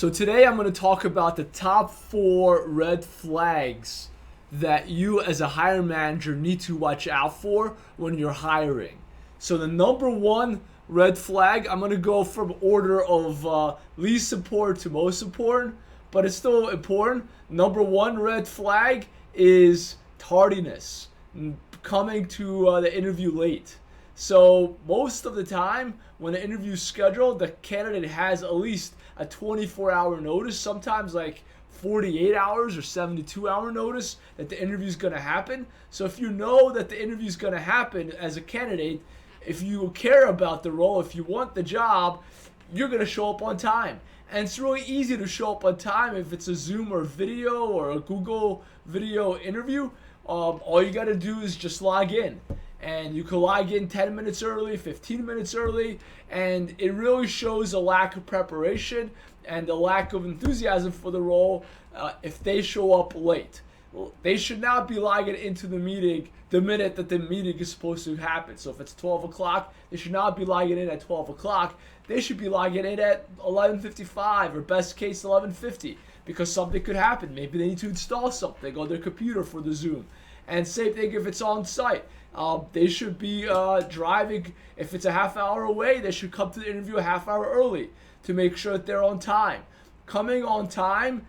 So today I'm going to talk about the top 4 red flags that you as a hiring manager need to watch out for when you're hiring. So the number 1 red flag, I'm going to go from order of least important to most important, but it's still important. Number 1 red flag is tardiness, coming to the interview late. So most of the time when an interview is scheduled, the candidate has at least a 24-hour notice, sometimes like 48 hours or 72-hour notice that the interview is going to happen. So if you know that the interview is going to happen as a candidate, if you care about the role, if you want the job, you're going to show up on time. And it's really easy to show up on time if it's a Zoom or video or a Google video interview. All you got to do is just log in. And you can log in 10 minutes early, 15 minutes early, and it really shows a lack of preparation and a lack of enthusiasm for the role if they show up late. They should not be logging into the meeting the minute that the meeting is supposed to happen. So if it's 12 o'clock, they should not be logging in at 12 o'clock. They should be logging in at 11:55 or best case 11:50 because something could happen. Maybe they need to install something on their computer for the Zoom. And same thing if it's on site. They should be driving. If it's a half hour away, they should come to the interview a half hour early to make sure that they're on time. Coming on time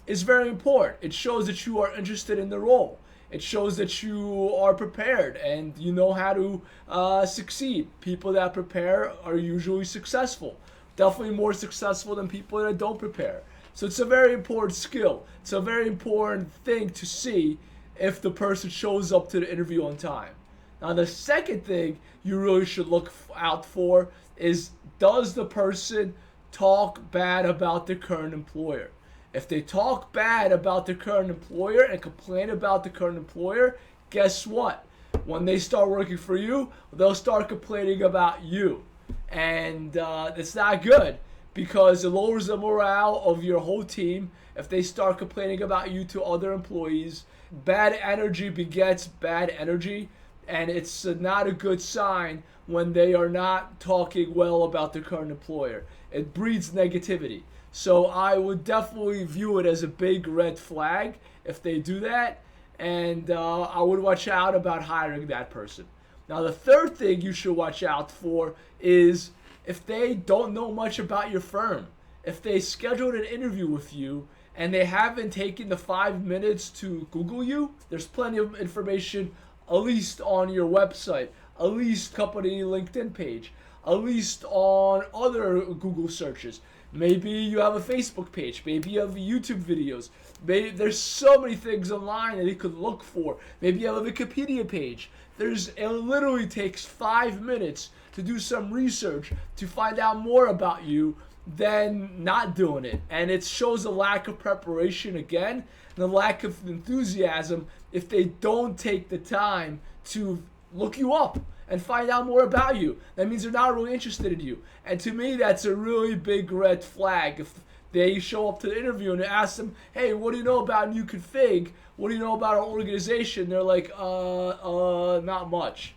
is very important. It shows that you are interested in the role. It shows that you are prepared and you know how to succeed. People that prepare are usually successful. Definitely more successful than people that don't prepare. So it's a very important skill. It's a very important thing to see if the person shows up to the interview on time. Now, the second thing you really should look out for is, does the person talk bad about their current employer? If they talk bad about their current employer and complain about the current employer, guess what? When they start working for you, they'll start complaining about you. And it's not good because it lowers the morale of your whole team if they start complaining about you to other employees. Bad energy begets bad energy, and it's not a good sign when they are not talking well about their current employer. It breeds negativity. So I would definitely view it as a big red flag if they do that, and I would watch out about hiring that person. Now, the third thing you should watch out for is if they don't know much about your firm. If they scheduled an interview with you and they haven't taken the 5 minutes to Google you, there's plenty of information, at least on your website, at least company LinkedIn page, at least on other Google searches. Maybe you have a Facebook page. Maybe you have YouTube videos. Maybe there's so many things online that you could look for. Maybe you have a Wikipedia page. It literally takes 5 minutes to do some research to find out more about you than not doing it. And it shows a lack of preparation again, and a lack of enthusiasm if they don't take the time to look you up and find out more about you. That means they're not really interested in you. And to me, that's a really big red flag. If they show up to the interview and ask them, hey, what do you know about new config? What do you know about our organization? They're like, not much.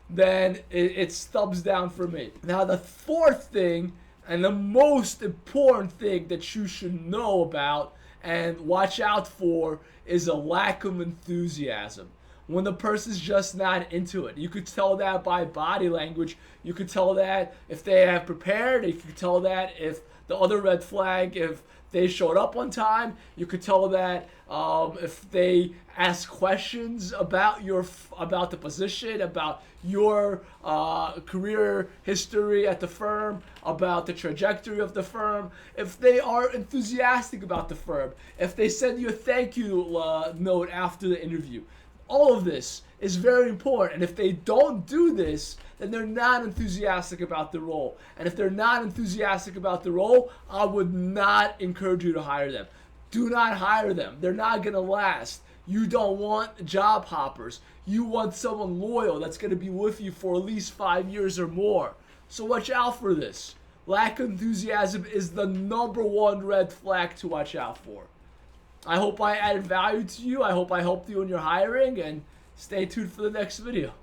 Then it's thumbs down for me. Now, the fourth thing, and the most important thing that you should know about and watch out for, is a lack of enthusiasm. When the person's just not into it. You could tell that by body language. You could tell that if they have prepared. You could tell that if the other red flag, if they showed up on time. You could tell that if they ask questions about the position, about your career history at the firm, about the trajectory of the firm, if they are enthusiastic about the firm, if they send you a thank you note after the interview. All of this is very important. And if they don't do this, then they're not enthusiastic about the role. And if they're not enthusiastic about the role, I would not encourage you to hire them. Do not hire them. They're not going to last. You don't want job hoppers. You want someone loyal that's going to be with you for at least 5 years or more. So watch out for this. Lack of enthusiasm is the number 1 red flag to watch out for. I hope I added value to you. I hope I helped you in your hiring, and stay tuned for the next video.